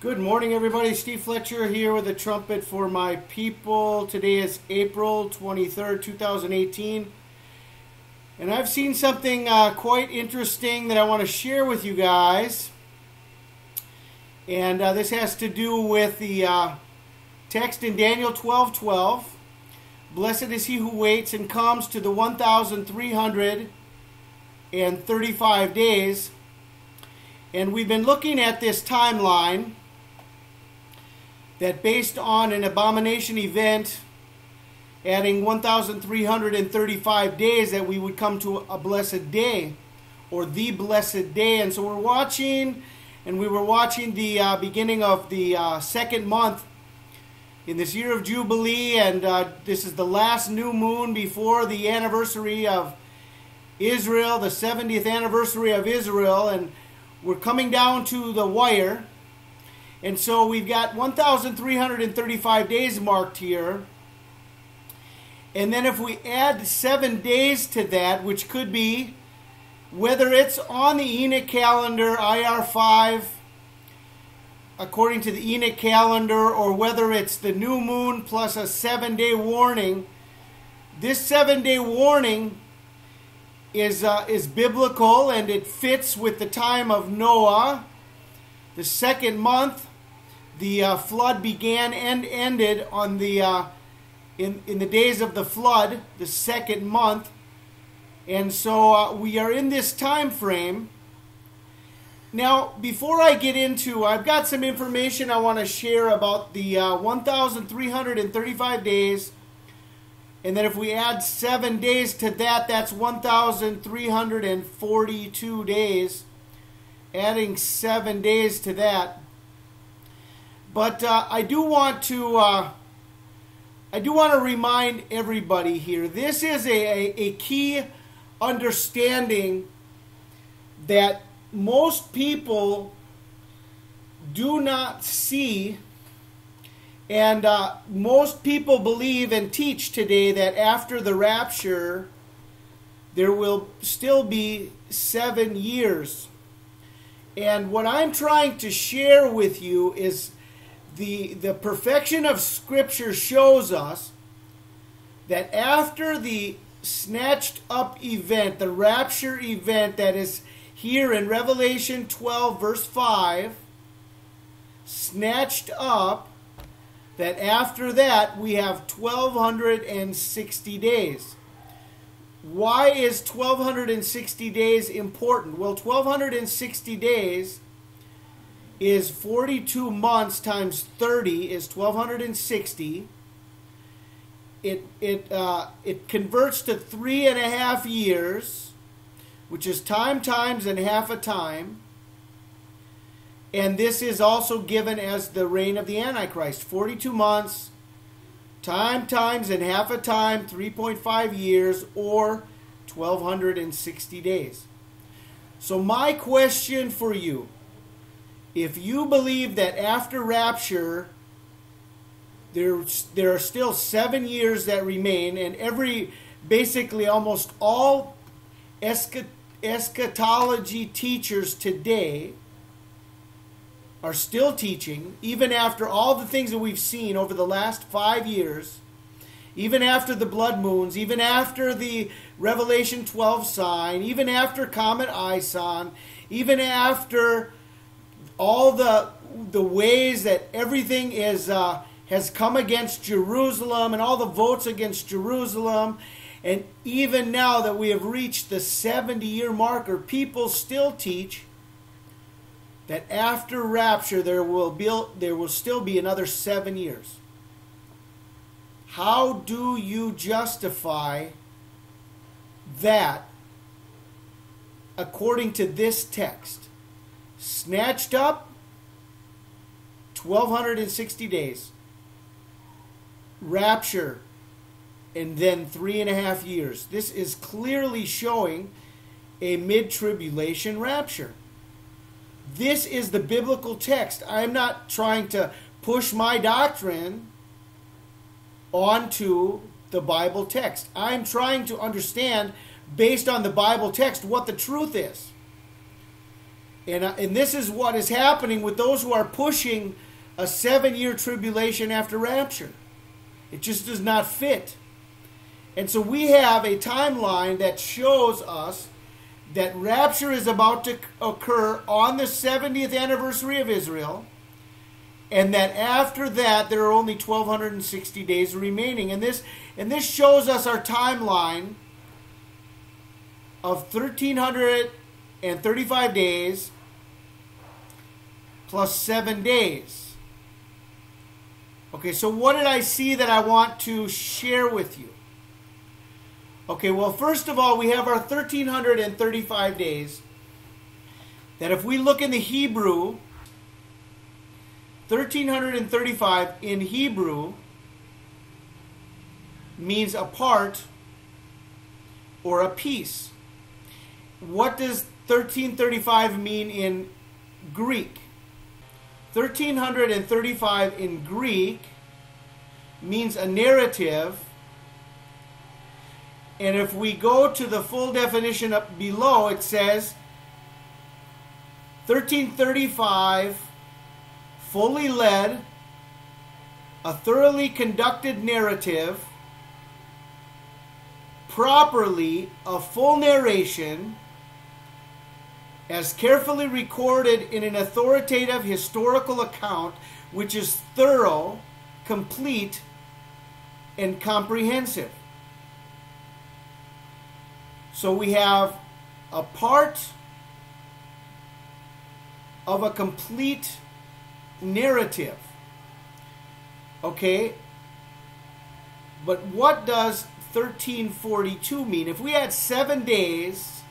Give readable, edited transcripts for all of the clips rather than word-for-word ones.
Good morning, everybody. Steve Fletcher here with a trumpet for my people. Today is April 23rd, 2018. And I've seen something quite interesting that I want to share with you guys. And this has to do with the text in Daniel 12:12. Blessed is he who waits and comes to the 1,335 days. And we've been looking at this timeline that based on an abomination event adding 1,335 days that we would come to a blessed day or the blessed day. And so we were watching the beginning of the second month in this year of Jubilee, and this is the last new moon before the anniversary of Israel, the 70th anniversary of Israel, and we're coming down to the wire. And so we've got 1,335 days marked here. And then if we add 7 days to that, which could be, whether it's on the ENOCH calendar, IYAR 5, according to the ENOCH calendar, or whether it's the new moon plus a 7-day warning, this 7-day warning is biblical, and it fits with the time of Noah. The second month, the flood began and ended on the in the days of the flood, the second month. And so we are in this time frame. Now, before I get into, I've got some information I want to share about the 1,335 days. And then if we add 7 days to that, that's 1,342 days. Adding 7 days to that. But I do want to remind everybody here. This is a key understanding that most people do not see, and most people believe and teach today that after the rapture there will still be 7 years. And what I'm trying to share with you is the perfection of Scripture shows us that after the snatched up event, the rapture event that is here in Revelation 12 verse 5, snatched up, that after that we have 1,260 days. Why is 1,260 days important? Well, 1,260 days is 42 months times 30 is 1,260. It converts to 3.5 years, which is time times and half a time. And this is also given as the reign of the Antichrist. 42 months, time times and half a time, 3.5 years, or 1,260 days. So my question for you, if you believe that after rapture there are still 7 years that remain, and basically almost all eschatology teachers today are still teaching, even after all the things that we've seen over the last 5 years, even after the blood moons, even after the Revelation 12 sign, even after Comet Ison, even after all the ways that everything has come against Jerusalem and all the votes against Jerusalem, and even now that we have reached the 70-year marker, people still teach that after rapture there will still be another 7 years. How do you justify that according to this text? Snatched up, 1,260 days. Rapture, and then 3.5 years. This is clearly showing a mid-tribulation rapture. This is the biblical text. I'm not trying to push my doctrine onto the Bible text. I'm trying to understand, based on the Bible text, what the truth is. And this is what is happening with those who are pushing a 7-year tribulation after rapture. It just does not fit. And so we have a timeline that shows us that rapture is about to occur on the 70th anniversary of Israel, and that after that there are only 1,260 days remaining. And this shows us our timeline of 1,335 days plus 7 days. Okay, so what did I see that I want to share with you? Okay, well, first of all, we have our 1,335 days. That if we look in the Hebrew, 1,335 in Hebrew means a part or a piece. What does 1335 mean in Greek? 1,335 in Greek means a narrative. And if we go to the full definition up below, it says 1335 fully led, a thoroughly conducted narrative, properly a full narration, as carefully recorded in an authoritative historical account, which is thorough, complete, and comprehensive. So we have a part of a complete narrative. Okay? But what does 1342 mean? If we had 7 days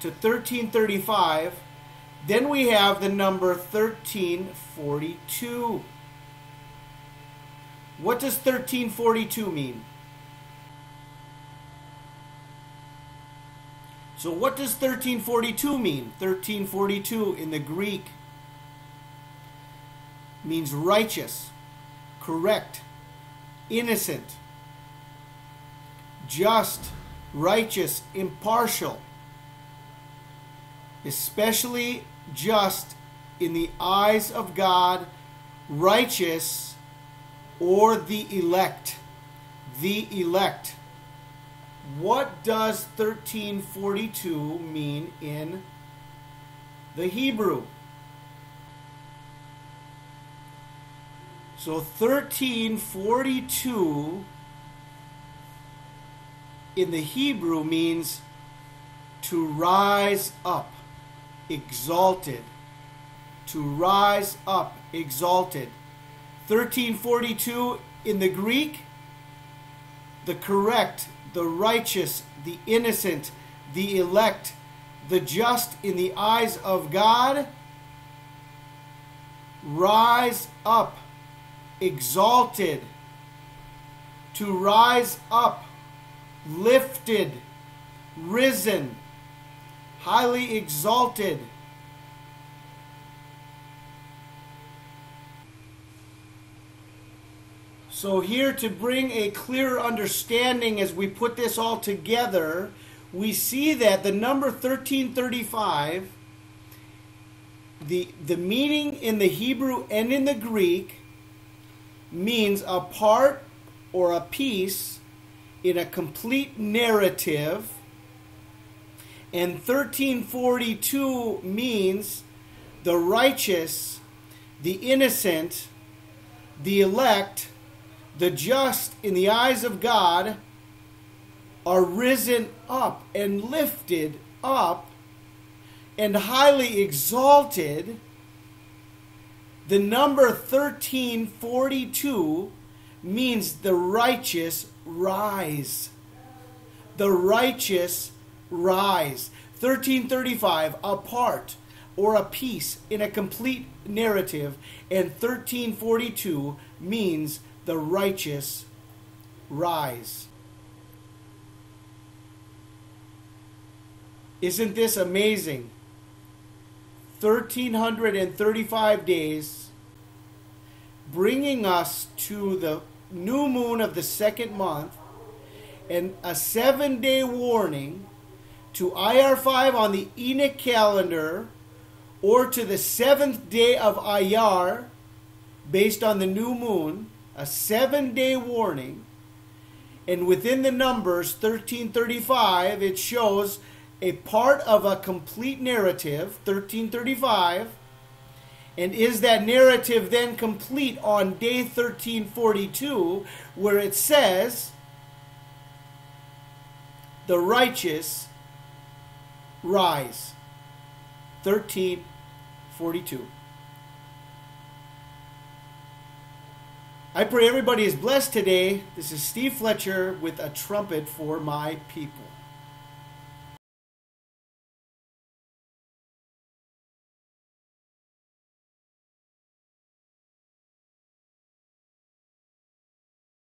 to 1335, then we have the number 1342. What does 1342 mean? So what does 1342 mean? 1342 in the Greek means righteous, correct, innocent, just, righteous, impartial, especially just in the eyes of God, righteous, or the elect. The elect. What does 1342 mean in the Hebrew? So 1342 in the Hebrew means to rise up, exalted. To rise up, exalted. 1342 in the Greek, the correct, the righteous, the innocent, the elect, the just in the eyes of God. Rise up, exalted. To rise up, lifted, risen, highly exalted. So here, to bring a clearer understanding as we put this all together, we see that the number 1335, the meaning in the Hebrew and in the Greek means a part or a piece in a complete narrative. And 1342 means the righteous, the innocent, the elect, the just in the eyes of God are risen up and lifted up and highly exalted. The number 1342 means the righteous rise. The righteous rise. 1335, a part or a piece in a complete narrative, and 1342 means the righteous rise. Isn't this amazing? 1,335 days, bringing us to the new moon of the second month, and a 7-day warning to IYAR 5 on the ENOCH calendar, or to the 7th day of IYAR, based on the new moon, a 7-day warning. And within the numbers 1335, it shows a part of a complete narrative, 1335. And is that narrative then complete on day 1342, where it says, the righteous rise? 1342. I pray everybody is blessed today. This is Steve Fletcher with a trumpet for my people.